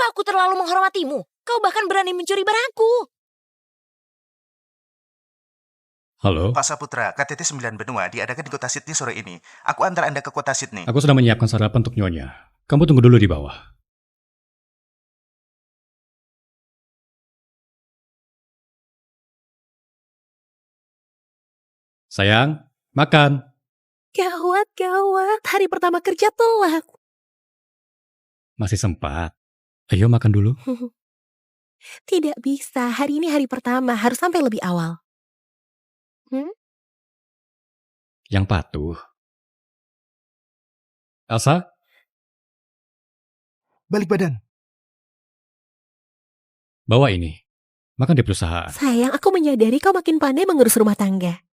Apa aku terlalu menghormatimu? Kau bahkan berani mencuri barangku. Halo? Pak Saputra, KTT 9 Benua diadakan di kota Sydney sore ini. Aku antar Anda ke kota Sydney. Aku sudah menyiapkan sarapan untuk Nyonya. Kamu tunggu dulu di bawah. Sayang, makan. Gawat. Hari pertama kerja telat. Masih sempat. Ayo makan dulu. Tidak bisa, hari ini hari pertama, harus sampai lebih awal. Yang patuh. Elsa, Balik badan. bawa ini. Makan di perusahaan. Sayang, aku menyadari kau makin pandai mengurus rumah tangga.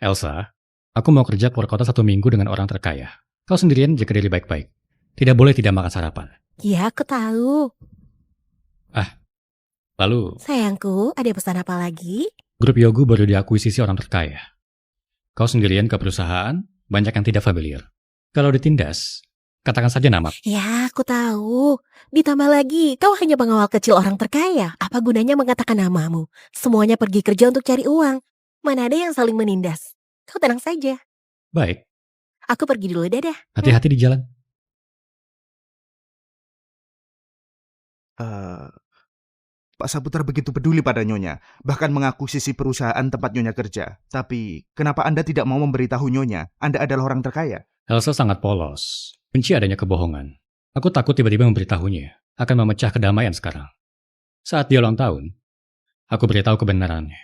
Elsa, aku mau kerja keluar kota 1 minggu dengan orang terkaya. Kau sendirian jaga diri baik-baik. Tidak boleh tidak makan sarapan. Ya, aku tahu. Lalu, Sayangku, ada pesan apa lagi? grup Yogu baru diakuisisi orang terkaya. Kau sendirian ke perusahaan, banyak yang tidak familiar. Kalau ditindas, katakan saja nama. Ya, aku tahu. Ditambah lagi, kau hanya pengawal kecil orang terkaya. Apa gunanya mengatakan namamu? Semuanya pergi kerja untuk cari uang. Mana ada yang saling menindas? Kau tenang saja. Baik, Aku pergi dulu, dadah. hati-hati di jalan. Pak Saputra begitu peduli pada Nyonya, bahkan mengakuisisi perusahaan tempat Nyonya kerja. Tapi, kenapa Anda tidak mau memberitahu Nyonya Anda adalah orang terkaya? Elsa sangat polos, benci adanya kebohongan. Aku takut tiba-tiba memberitahunya, akan memecah kedamaian sekarang. Saat dia ulang tahun, aku beritahu kebenarannya.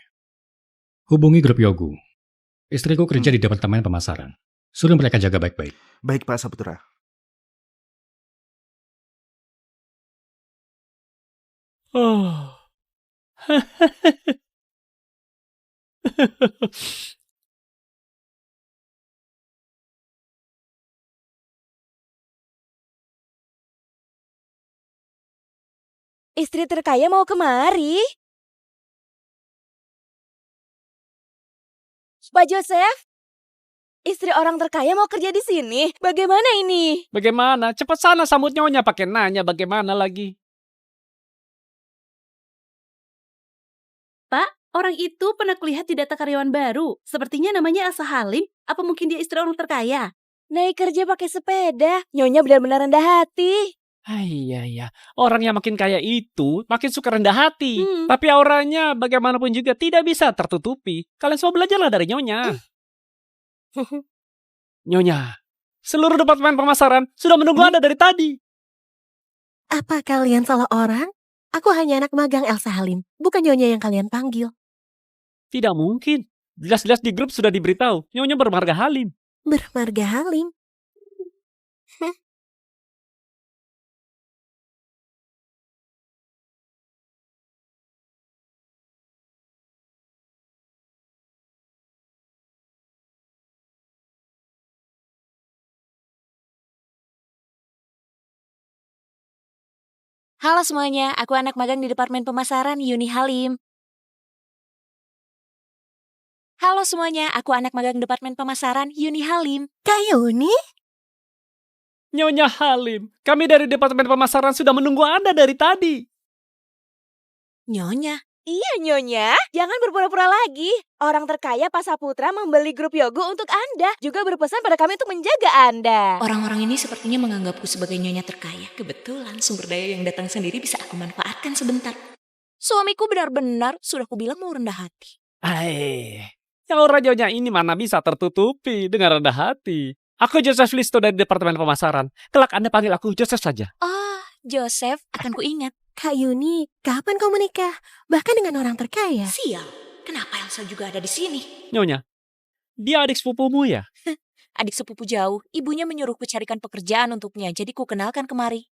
Hubungi grup Yogu. Istriku kerja di departemen pemasaran. Suruh mereka jaga baik-baik. Baik Pak Saputra. Oh. Istri terkaya mau kemari? Pak Joseph? Istri orang terkaya mau kerja di sini? Bagaimana ini? Bagaimana? Cepat sana sambut Nyonya pakai nanya bagaimana lagi. Orang itu pernah kulihat di data karyawan baru. Sepertinya namanya Elsa Halim. Apa mungkin dia istri orang terkaya? Naik kerja pakai sepeda. Nyonya benar-benar rendah hati. Iya. Orang yang makin kaya itu makin suka rendah hati. Tapi auranya bagaimanapun juga tidak bisa tertutupi. Kalian semua belajarlah dari Nyonya. Nyonya, seluruh departemen pemasaran sudah menunggu Anda dari tadi. Apa kalian salah orang? Aku hanya anak magang Elsa Halim, bukan Nyonya yang kalian panggil. Tidak mungkin. Jelas-jelas di grup sudah diberitahu. Nyonya bermarga Halim. Bermarga Halim. Halo semuanya, aku anak magang di Departemen Pemasaran Yuni Halim. Halo semuanya, aku anak magang Departemen Pemasaran Yuni Halim. Kak Yuni? Nyonya Halim, kami dari departemen pemasaran sudah menunggu Anda dari tadi. Nyonya? Iya Nyonya, jangan berpura-pura lagi. Orang terkaya Pak Saputra membeli grup Yogo untuk Anda. Juga berpesan pada kami untuk menjaga Anda. Orang-orang ini sepertinya menganggapku sebagai nyonya terkaya. Kebetulan sumber daya yang datang sendiri bisa aku manfaatkan sebentar. Suamiku benar-benar sudah kubilang mau rendah hati. Yang orang Nyonya ini mana bisa tertutupi dengan rendah hati. Aku Joseph Listo dari Departemen Pemasaran. Kelak Anda panggil aku Joseph saja. Oh, Joseph, akan kuingat. Kak Yuni, kapan kau menikah? Bahkan dengan orang terkaya. Sial, kenapa Elsa juga ada di sini? Nyonya, dia adik sepupumu ya? Adik sepupu jauh, ibunya menyuruhku carikan pekerjaan untuknya, jadi ku kenalkan kemari.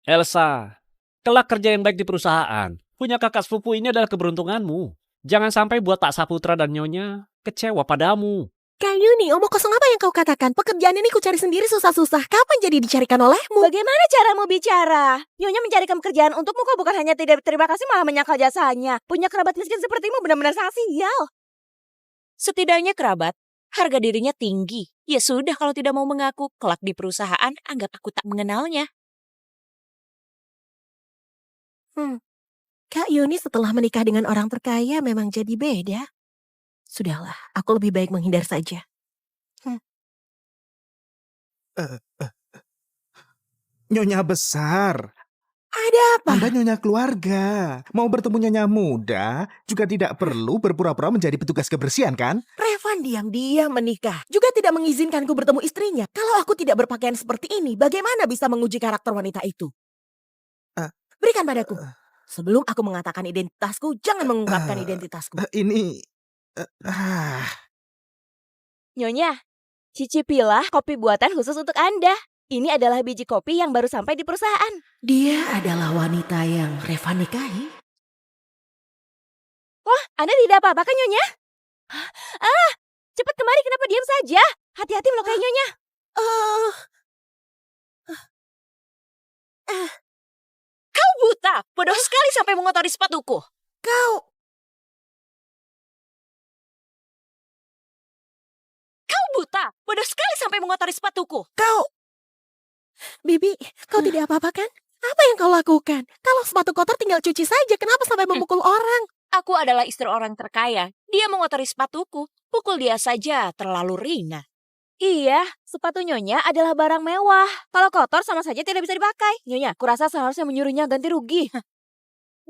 Elsa, kelak kerja yang baik di perusahaan. Punya kakak sepupu ini adalah keberuntunganmu. Jangan sampai buat Pak Saputra dan Nyonya kecewa padamu. Kak Yuni, omong kosong apa yang kau katakan? Pekerjaan ini ku cari sendiri susah-susah. Kapan jadi dicarikan olehmu? Bagaimana caramu bicara? Nyonya mencarikan pekerjaan untukmu kok bukan hanya tidak berterima kasih malah menyangkal jasanya. Punya kerabat miskin sepertimu benar-benar sangat sial. Setidaknya kerabat, harga dirinya tinggi. Ya sudah kalau tidak mau mengaku, kelak di perusahaan anggap aku tak mengenalnya. Kak Yuni setelah menikah dengan orang terkaya memang jadi beda. Sudahlah, aku lebih baik menghindar saja. Nyonya besar, Ada apa? Anda nyonya keluarga. Mau bertemu nyonya muda, juga tidak perlu berpura-pura menjadi petugas kebersihan, kan? Revan diam-diam menikah. Juga tidak mengizinkanku bertemu istrinya. Kalau aku tidak berpakaian seperti ini, bagaimana bisa menguji karakter wanita itu? Eh, Berikan padaku. Sebelum aku mengatakan identitasku, jangan mengungkapkan eh, identitasku. Ini... ah, Nyonya, cicipilah kopi buatan khusus untuk Anda. Ini adalah biji kopi yang baru sampai di perusahaan. Dia adalah wanita yang Revan nikahi. Wah, Anda tidak apa-apa kan, Nyonya? Ah, cepat kemari, kenapa diam saja? Hati-hati melukai Nyonya. Kau buta, bodoh sekali sampai mengotori sepatuku. Kau buta, bodoh sekali sampai mengotori sepatuku. Bibi, kau tidak apa-apa kan? Apa yang kau lakukan? Kalau sepatu kotor tinggal cuci saja, kenapa sampai memukul orang? Aku adalah istri orang terkaya. Dia mengotori sepatuku. Pukul dia saja, terlalu ringan. Iya, sepatu Nyonya adalah barang mewah. Kalau kotor sama saja tidak bisa dipakai. Nyonya, kurasa seharusnya menyuruhnya ganti rugi.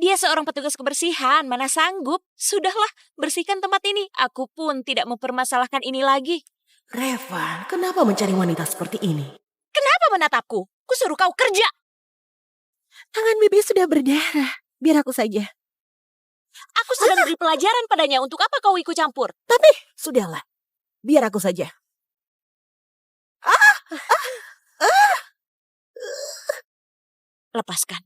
Dia seorang petugas kebersihan, mana sanggup. Sudahlah, bersihkan tempat ini. Aku pun tidak mempermasalahkan ini lagi. Revan, kenapa mencari wanita seperti ini? Kenapa menatapku? Kusuruh kau kerja. Tangan Bibi sudah berdarah. Biar aku saja. Aku sudah memberi pelajaran padanya. Untuk apa kau ikut campur? Tapi, sudahlah. Biar aku saja. Lepaskan.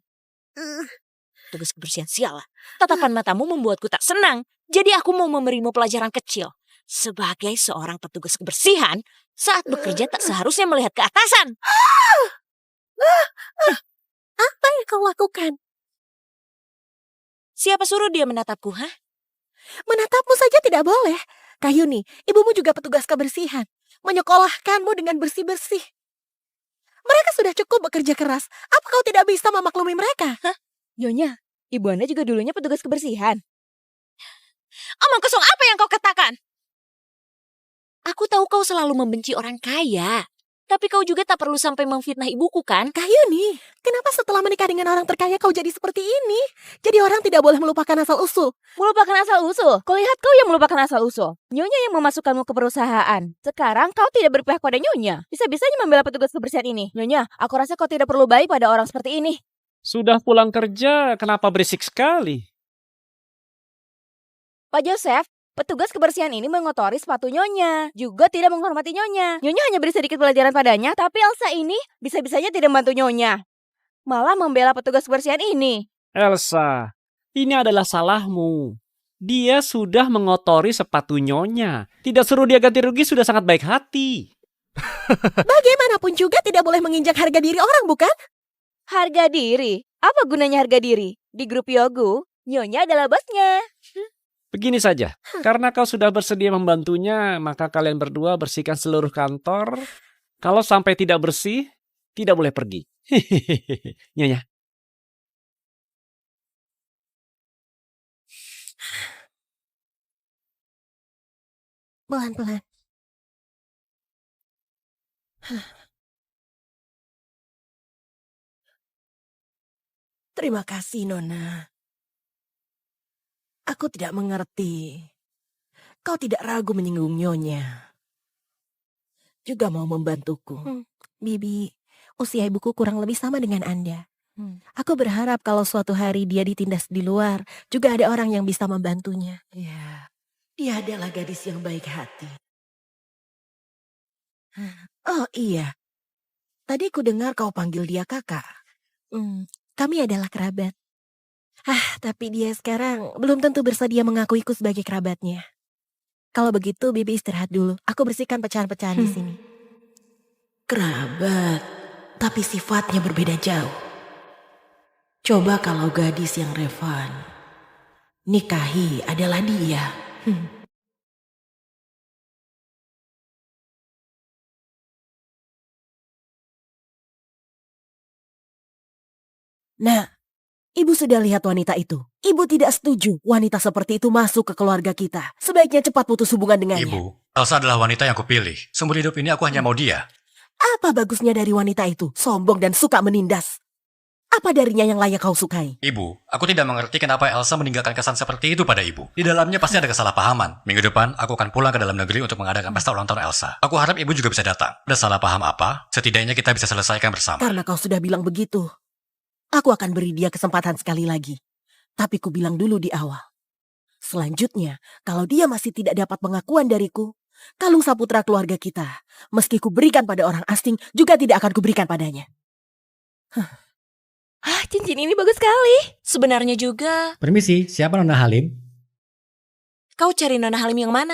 Tugas kebersihan sialah. Tatapan matamu membuatku tak senang. Jadi aku mau memberimu pelajaran kecil. Sebagai seorang petugas kebersihan, saat bekerja tak seharusnya melihat ke atasan. Apa yang kau lakukan? Siapa suruh dia menatapku, hah? Menatapmu saja tidak boleh. Kayuni, ibumu juga petugas kebersihan. Menyekolahkanmu dengan bersih-bersih. Mereka sudah cukup bekerja keras. Apa kau tidak bisa memaklumi mereka? Nyonya, ibu Anda juga dulunya petugas kebersihan. Omong kosong apa yang kau katakan? Aku tahu kau selalu membenci orang kaya. Tapi kau juga tak perlu sampai memfitnah ibuku, kan? Kayuni, kenapa setelah menikah dengan orang terkaya kau jadi seperti ini? Jadi orang tidak boleh melupakan asal-usul. Melupakan asal-usul? Kau lihat kau yang melupakan asal-usul. Nyonya yang memasukkanmu ke perusahaan. Sekarang kau tidak berpihak pada Nyonya. Bisa-bisanya membela petugas kebersihan ini. Nyonya, aku rasa kau tidak perlu baik pada orang seperti ini. Sudah pulang kerja, kenapa berisik sekali? Pak Joseph, petugas kebersihan ini mengotori sepatu Nyonya. Juga tidak menghormati Nyonya. Nyonya hanya beri sedikit pelajaran padanya, tapi Elsa ini bisa-bisanya tidak membantu Nyonya. Malah membela petugas kebersihan ini. Elsa, ini adalah salahmu. Dia sudah mengotori sepatu Nyonya. Tidak suruh dia ganti rugi sudah sangat baik hati. Bagaimanapun juga tidak boleh menginjak harga diri orang, bukan? Harga diri? Apa gunanya harga diri? Di grup Yogu, Nyonya adalah bosnya. Begini saja, karena kau sudah bersedia membantunya, maka kalian berdua bersihkan seluruh kantor. Kalau sampai tidak bersih, tidak boleh pergi. Nyonya. Pelan-pelan. Terima kasih, Nona. Aku tidak mengerti. Kau tidak ragu menyinggung Nyonya. Juga mau membantuku. Bibi, usia ibuku kurang lebih sama dengan Anda. Aku berharap kalau suatu hari dia ditindas di luar, juga ada orang yang bisa membantunya. Ya, dia adalah gadis yang baik hati. Oh iya, tadi ku dengar kau panggil dia kakak. Kami adalah kerabat. Tapi dia sekarang belum tentu bersedia mengakuiku sebagai kerabatnya. Kalau begitu, Bibi istirahat dulu. Aku bersihkan pecahan-pecahan di sini. Kerabat, tapi sifatnya berbeda jauh. Coba kalau gadis yang Revan nikahi adalah dia. Nah, Ibu sudah lihat wanita itu. Ibu tidak setuju wanita seperti itu masuk ke keluarga kita. Sebaiknya cepat putus hubungan dengannya. Ibu, Elsa adalah wanita yang kupilih. Seumur hidup ini aku hanya mau dia. Apa bagusnya dari wanita itu? Sombong dan suka menindas. Apa darinya yang layak kau sukai? Ibu, aku tidak mengerti kenapa Elsa meninggalkan kesan seperti itu pada ibu. Di dalamnya pasti ada kesalahpahaman. Minggu depan, aku akan pulang ke dalam negeri untuk mengadakan pesta ulang tahun Elsa. Aku harap ibu juga bisa datang. Ada salah paham apa? Setidaknya kita bisa selesaikan bersama. Karena kau sudah bilang begitu, aku akan beri dia kesempatan sekali lagi. Tapi ku bilang dulu di awal. Selanjutnya, kalau dia masih tidak dapat pengakuan dariku, kalung saputra keluarga kita, meski ku berikan pada orang asing, juga tidak akan kuberikan padanya. Cincin ini bagus sekali. Sebenarnya juga, Permisi, siapa Nona Halim? kau cari Nona Halim yang mana?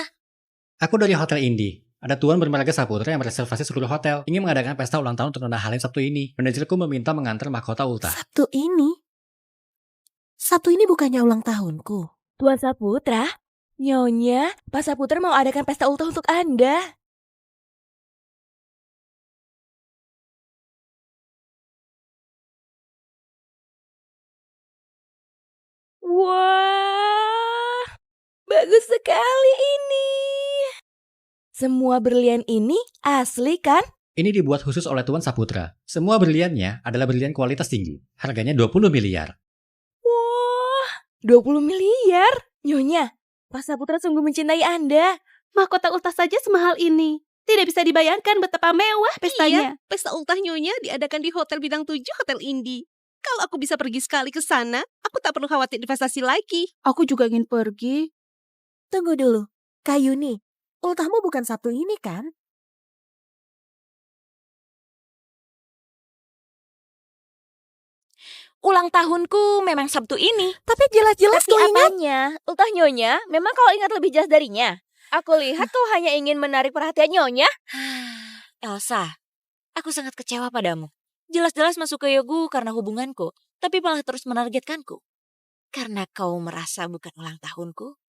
Aku dari Hotel Indi. Ada tuan bermerga Saputra yang mereservasi seluruh hotel. Ingin mengadakan pesta ulang tahun untuk Nona Halim Sabtu ini. Manajerku meminta mengantar mahkota Ulta. Sabtu ini bukannya ulang tahunku. Tuan Saputra, Nyonya, Pak Saputra mau adakan pesta ultah untuk Anda. Wah, bagus sekali ini. Semua berlian ini asli kan? Ini dibuat khusus oleh Tuan Saputra. Semua berliannya adalah berlian kualitas tinggi. Harganya 20 miliar. Wah, 20 miliar. Nyonya, Pak Saputra sungguh mencintai Anda. Mahkota ultah saja semahal ini. Tidak bisa dibayangkan betapa mewah pestanya. Iya, pesta ultah Nyonya diadakan di Hotel Bintang 7 Hotel Indi. Kalau aku bisa pergi sekali ke sana, aku tak perlu khawatir investasi lagi. Aku juga ingin pergi. Tunggu dulu, Kayuni, ultahmu bukan Sabtu ini kan? Ulang tahunku memang Sabtu ini. Tapi jelas-jelas Tapi kau ingat. apanya? Ultah Nyonya, memang kau ingat lebih jelas darinya. Aku lihat kau hanya ingin menarik perhatian Nyonya. Elsa, aku sangat kecewa padamu. Jelas-jelas masuk ke Yogu karena hubunganku, tapi malah terus menargetkanku. Karena kau merasa bukan ulang tahunku.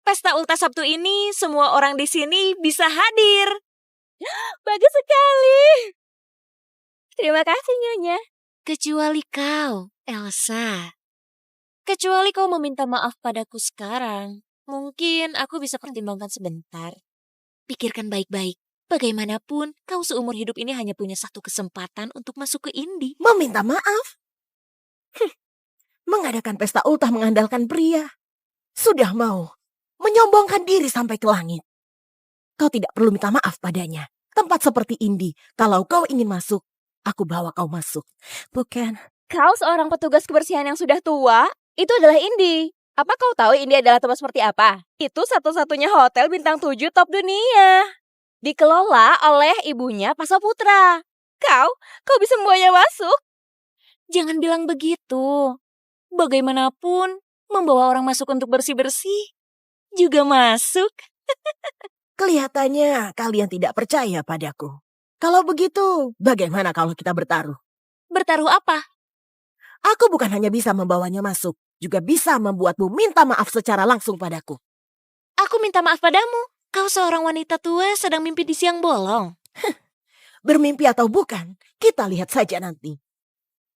Pesta ultah Sabtu ini, semua orang di sini bisa hadir. Bagus sekali. Terima kasih Nyonya. Kecuali kau, Elsa. Kecuali kau meminta maaf padaku sekarang. Mungkin aku bisa pertimbangkan sebentar. Pikirkan baik-baik. Bagaimanapun, kau seumur hidup ini hanya punya satu kesempatan untuk masuk ke Indi. Meminta maaf? Mengadakan pesta ultah mengandalkan pria. Sudah mau menyombongkan diri sampai ke langit. Kau tidak perlu minta maaf padanya. Tempat seperti Indi, kalau kau ingin masuk, aku bawa kau masuk. Bukan? Kau seorang petugas kebersihan yang sudah tua, itu adalah Indi. Apa kau tahu Indi adalah tempat seperti apa? Itu satu-satunya hotel bintang 7 top dunia. Dikelola oleh ibunya Pak Saputra. Kau bisa membawanya masuk. Jangan bilang begitu. Bagaimanapun, membawa orang masuk untuk bersih-bersih juga masuk. Kelihatannya kalian tidak percaya padaku. Kalau begitu, bagaimana kalau kita bertaruh? Bertaruh apa? Aku bukan hanya bisa membawanya masuk, juga bisa membuatmu minta maaf secara langsung padaku. Aku minta maaf padamu. Kau seorang wanita tua sedang mimpi di siang bolong. Bermimpi atau bukan, kita lihat saja nanti.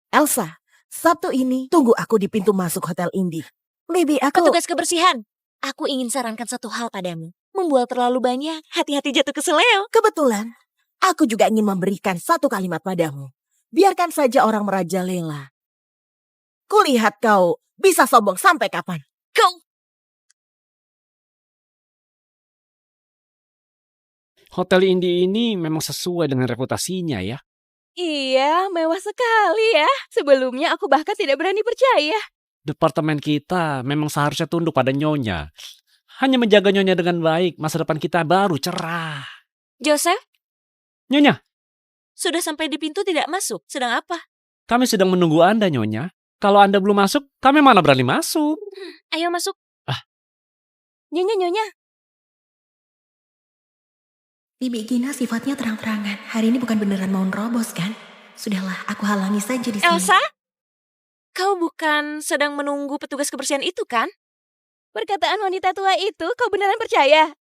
Elsa, Sabtu ini tunggu aku di pintu masuk Hotel Indi. Bibi, aku... Petugas kebersihan, aku ingin sarankan satu hal padamu. Membual terlalu banyak, hati-hati jatuh ke seleo. Kebetulan, aku juga ingin memberikan satu kalimat padamu. Biarkan saja orang merajalela. Kulihat kau bisa sombong sampai kapan. Kau... Hotel Indi ini memang sesuai dengan reputasinya ya. Iya, mewah sekali ya. Sebelumnya aku bahkan tidak berani percaya. Departemen kita memang seharusnya tunduk pada Nyonya. Hanya menjaga Nyonya dengan baik, masa depan kita baru cerah. Joseph, Nyonya, sudah sampai di pintu tidak masuk. Sedang apa? kami sedang menunggu Anda Nyonya. Kalau Anda belum masuk, kami mana berani masuk. Ayo masuk. Nyonya. Bibi Gina sifatnya terang-terangan. Hari ini bukan beneran mau nerobos kan? Sudahlah, aku halangi saja di sini. Elsa, kau bukan sedang menunggu petugas kebersihan itu kan? Perkataan wanita tua itu kau beneran percaya?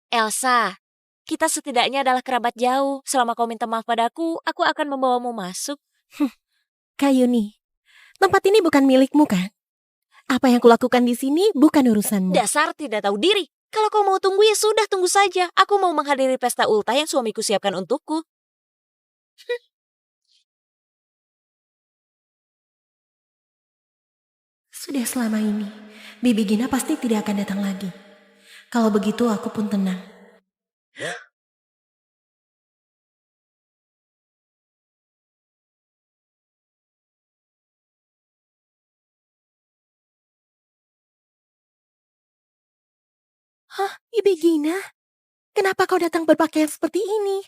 Elsa, kita setidaknya adalah kerabat jauh. Selama kau minta maaf padaku, aku akan membawamu masuk. Kayuni, Tempat ini bukan milikmu kan? Apa yang kulakukan di sini bukan urusanmu. Dasar tidak tahu diri. Kalau kau mau tunggu ya sudah tunggu saja. Aku mau menghadiri pesta ultah yang suamiku siapkan untukku. Sudah selama ini, Bibi Gina pasti tidak akan datang lagi. Kalau begitu aku pun tenang. Hah, Bibi Gina? Kenapa kau datang berpakaian seperti ini?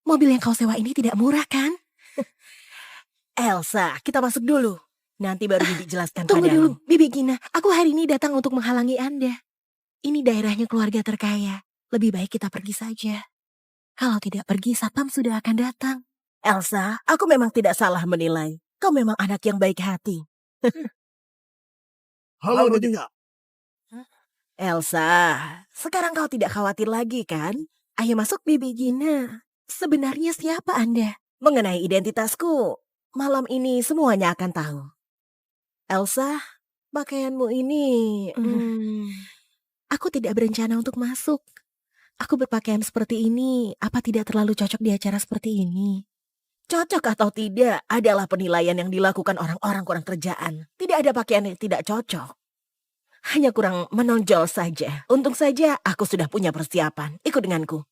Mobil yang kau sewa ini tidak murah kan? Elsa, kita masuk dulu. Nanti baru Bibi jelaskan padamu. Tunggu dulu, Bibi Gina. Aku hari ini datang untuk menghalangi Anda. Ini daerahnya keluarga terkaya. Lebih baik kita pergi saja. Kalau tidak pergi, Satpam sudah akan datang. Elsa, aku memang tidak salah menilai. Kau memang anak yang baik hati. Halo Nyonya. Elsa, sekarang kau tidak khawatir lagi kan? Ayo masuk Bibi Gina. Sebenarnya siapa Anda? Mengenai identitasku, malam ini semuanya akan tahu. Elsa, pakaianmu ini... Aku tidak berencana untuk masuk. Aku berpakaian seperti ini, apa tidak terlalu cocok di acara seperti ini? Cocok atau tidak adalah penilaian yang dilakukan orang-orang kurang kerjaan. Tidak ada pakaian yang tidak cocok. Hanya kurang menonjol saja. Untung saja aku sudah punya persiapan. Ikut denganku.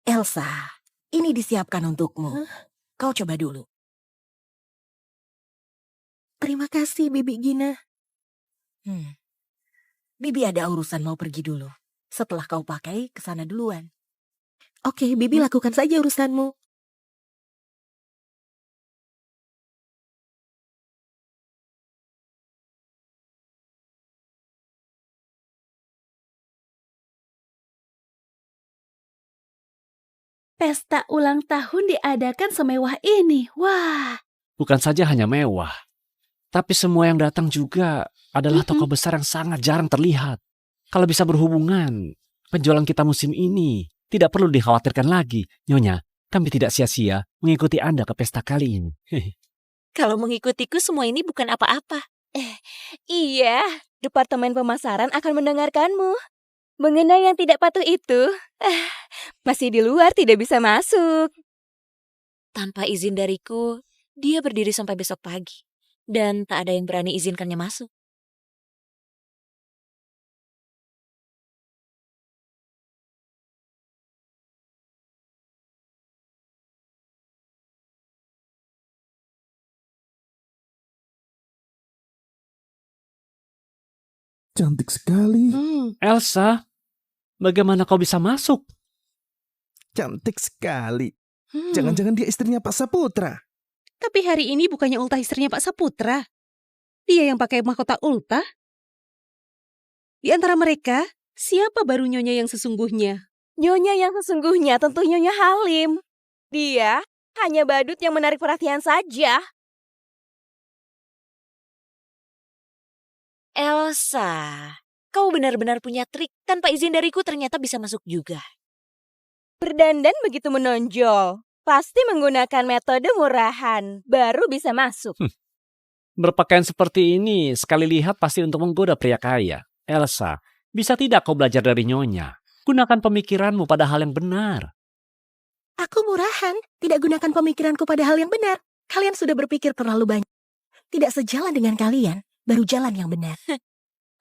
Elsa, ini disiapkan untukmu. Kau coba dulu. Terima kasih, Bibi Gina. Bibi ada urusan mau pergi dulu. Setelah kau pakai, ke sana duluan. Oke, Bibi lakukan saja urusanmu. Pesta ulang tahun diadakan semewah ini. Wah, Bukan saja hanya mewah, tapi semua yang datang juga adalah tokoh besar yang sangat jarang terlihat. Kalau bisa berhubungan, penjualan kita musim ini tidak perlu dikhawatirkan lagi. Nyonya, kami tidak sia-sia mengikuti Anda ke pesta kali ini. Kalau mengikutiku semua ini bukan apa-apa. Iya, Departemen Pemasaran akan mendengarkanmu. Mengenai yang tidak patuh itu, masih di luar tidak bisa masuk. Tanpa izin dariku, dia berdiri sampai besok pagi. Dan tak ada yang berani izinkannya masuk. Cantik sekali. Elsa, bagaimana kau bisa masuk? Cantik sekali. Jangan-jangan dia istrinya Pak Saputra. Tapi hari ini bukannya ultah istrinya Pak Saputra. Dia yang pakai mahkota ultah. Di antara mereka, siapa baru Nyonya yang sesungguhnya? Nyonya yang sesungguhnya tentu Nyonya Halim. Dia hanya badut yang menarik perhatian saja. Elsa, kau benar-benar punya trik. Tanpa izin dariku ternyata bisa masuk juga. Berdandan begitu menonjol. Pasti menggunakan metode murahan. Baru bisa masuk. Berpakaian seperti ini sekali lihat pasti untuk menggoda pria kaya. Elsa, bisa tidak kau belajar dari Nyonya? Gunakan pemikiranmu pada hal yang benar. Aku murahan, tidak gunakan pemikiranku pada hal yang benar. Kalian sudah berpikir terlalu banyak. Tidak sejalan dengan kalian, baru jalan yang benar.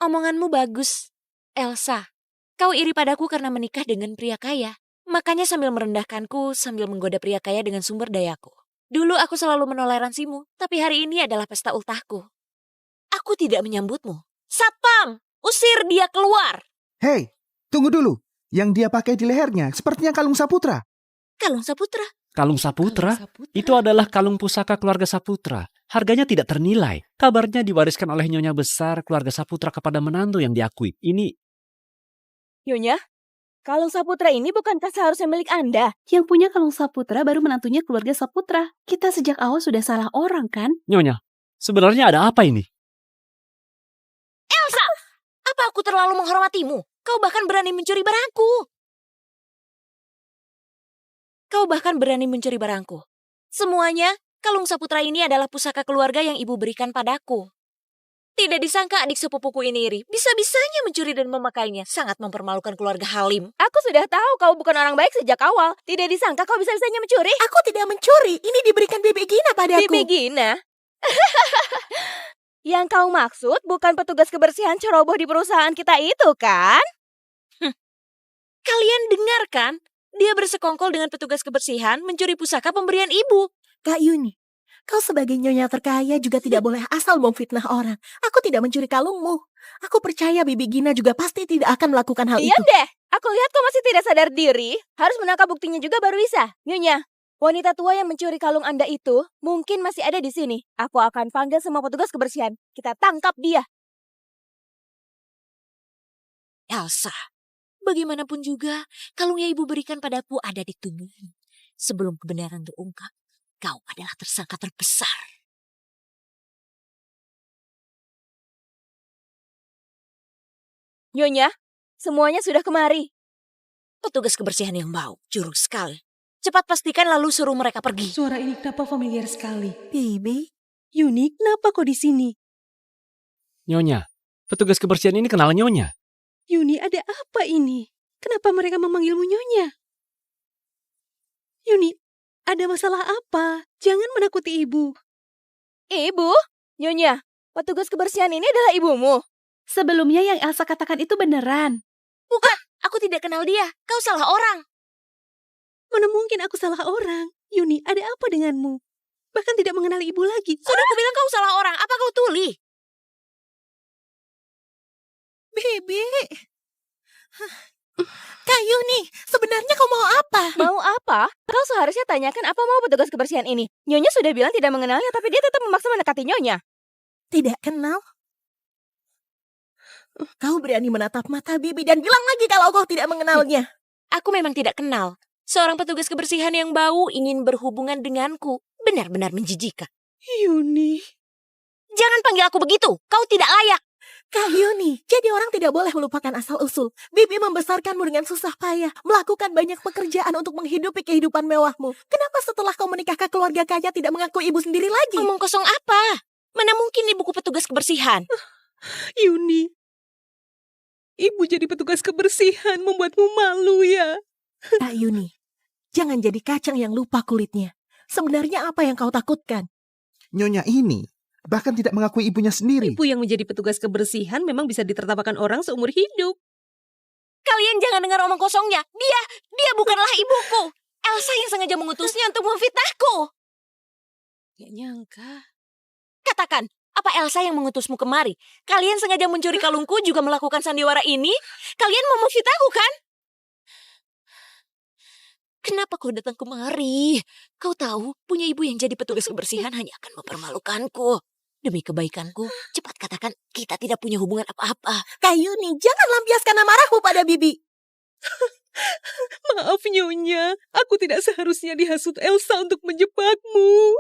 Omonganmu bagus. Elsa, kau iri padaku karena menikah dengan pria kaya. Makanya sambil merendahkanku, sambil menggoda pria kaya dengan sumber dayaku. Dulu aku selalu menoleransimu, tapi hari ini adalah pesta ultahku. Aku tidak menyambutmu. Satpam, usir dia keluar. Hei, tunggu dulu. Yang dia pakai di lehernya sepertinya kalung Saputra. Kalung Saputra. Kalung Saputra? Itu adalah kalung pusaka keluarga Saputra. Harganya tidak ternilai. Kabarnya diwariskan oleh Nyonya besar keluarga Saputra kepada menantu yang diakui. Ini... Nyonya, kalung Saputra ini bukankah seharusnya milik Anda? Yang punya kalung Saputra baru menantunya keluarga Saputra. Kita sejak awal sudah salah orang kan? Nyonya, sebenarnya ada apa ini? Elsa, apa aku terlalu menghormatimu? Kau bahkan berani mencuri barangku. Semuanya, kalung Saputra ini adalah pusaka keluarga yang ibu berikan padaku. Tidak disangka adik sepupuku ini iri. Bisa-bisanya mencuri dan memakainya. Sangat mempermalukan keluarga Halim. Aku sudah tahu kau bukan orang baik sejak awal. Tidak disangka kau bisa-bisanya mencuri. Aku tidak mencuri. Ini diberikan Bibi Gina padaku. Bibi Gina? Yang kau maksud bukan petugas kebersihan ceroboh di perusahaan kita itu, kan? Kalian dengar kan? Dia bersekongkol dengan petugas kebersihan mencuri pusaka pemberian ibu. Kak Yuni, kau sebagai nyonya terkaya juga tidak boleh asal memfitnah orang. Aku tidak mencuri kalungmu. Aku percaya Bibi Gina juga pasti tidak akan melakukan hal Iya itu. deh, aku lihat kau masih tidak sadar diri. Harus menangkap buktinya juga baru bisa. Nyonya, wanita tua yang mencuri kalung Anda itu mungkin masih ada di sini. Aku akan panggil semua petugas kebersihan. Kita tangkap dia. Elsa, bagaimanapun juga, kalung yang ibu berikan padaku ada di tubuhmu. Sebelum kebenaran terungkap, kau adalah tersangka terbesar. Nyonya, semuanya sudah kemari. Petugas kebersihan yang bau, jorok sekali. Cepat pastikan lalu suruh mereka pergi. Suara ini kenapa familiar sekali? Bibi, Yuni, kenapa kau di sini? Nyonya, petugas kebersihan ini kenal Nyonya. Yuni, ada apa ini? Kenapa mereka memanggilmu Nyonya? Yuni, ada masalah apa? Jangan menakuti ibu. Ibu? Nyonya, petugas kebersihan ini adalah ibumu. Sebelumnya yang Elsa katakan itu beneran. Bukan, aku tidak kenal dia. Kau salah orang. Mana mungkin aku salah orang? Yuni, ada apa denganmu? Bahkan tidak mengenal ibu lagi. Sudah aku bilang kau salah orang. Apa kau tuli? Bibi. Kak Yuni, sebenarnya kau mau apa? Mau apa? Kau seharusnya tanyakan apa mau petugas kebersihan ini. Nyonya sudah bilang tidak mengenalnya, tapi dia tetap memaksa mendekati Nyonya. Tidak kenal? Kau berani menatap mata Bibi dan bilang lagi kalau kau tidak mengenalnya. Aku memang tidak kenal. Seorang petugas kebersihan yang bau ingin berhubungan denganku. Benar-benar menjijikan. Yuni. Jangan panggil aku begitu. Kau tidak layak. Kak Yuni, jadi orang tidak boleh melupakan asal-usul. Bibi membesarkanmu dengan susah payah, melakukan banyak pekerjaan untuk menghidupi kehidupan mewahmu. Kenapa setelah kau menikah ke keluarga kaya tidak mengaku ibu sendiri lagi? Ngomong kosong apa? Mana mungkin ibuku petugas kebersihan? Yuni. Ibu jadi petugas kebersihan membuatmu malu ya. Kak Yuni, jangan jadi kacang yang lupa kulitnya. Sebenarnya apa yang kau takutkan? Nyonya ini bahkan tidak mengakui ibunya sendiri. Ibu yang menjadi petugas kebersihan memang bisa ditertawakan orang seumur hidup. Kalian jangan dengar omong kosongnya. Dia bukanlah ibuku. Elsa yang sengaja mengutusnya untuk memfitnahku. Gak nyangka. Katakan, apa Elsa yang mengutusmu kemari? Kalian sengaja mencuri kalungku juga melakukan sandiwara ini? Kalian mau memfitnahku kan? Kenapa kau datang kemari? Kau tahu, punya ibu yang jadi petugas kebersihan hanya akan mempermalukanku. Demi kebaikanku, cepat katakan kita tidak punya hubungan apa-apa. Kak Yuni, jangan lampiaskan amarahmu pada Bibi. Maaf Nyonya, aku tidak seharusnya dihasut Elsa untuk menjebakmu.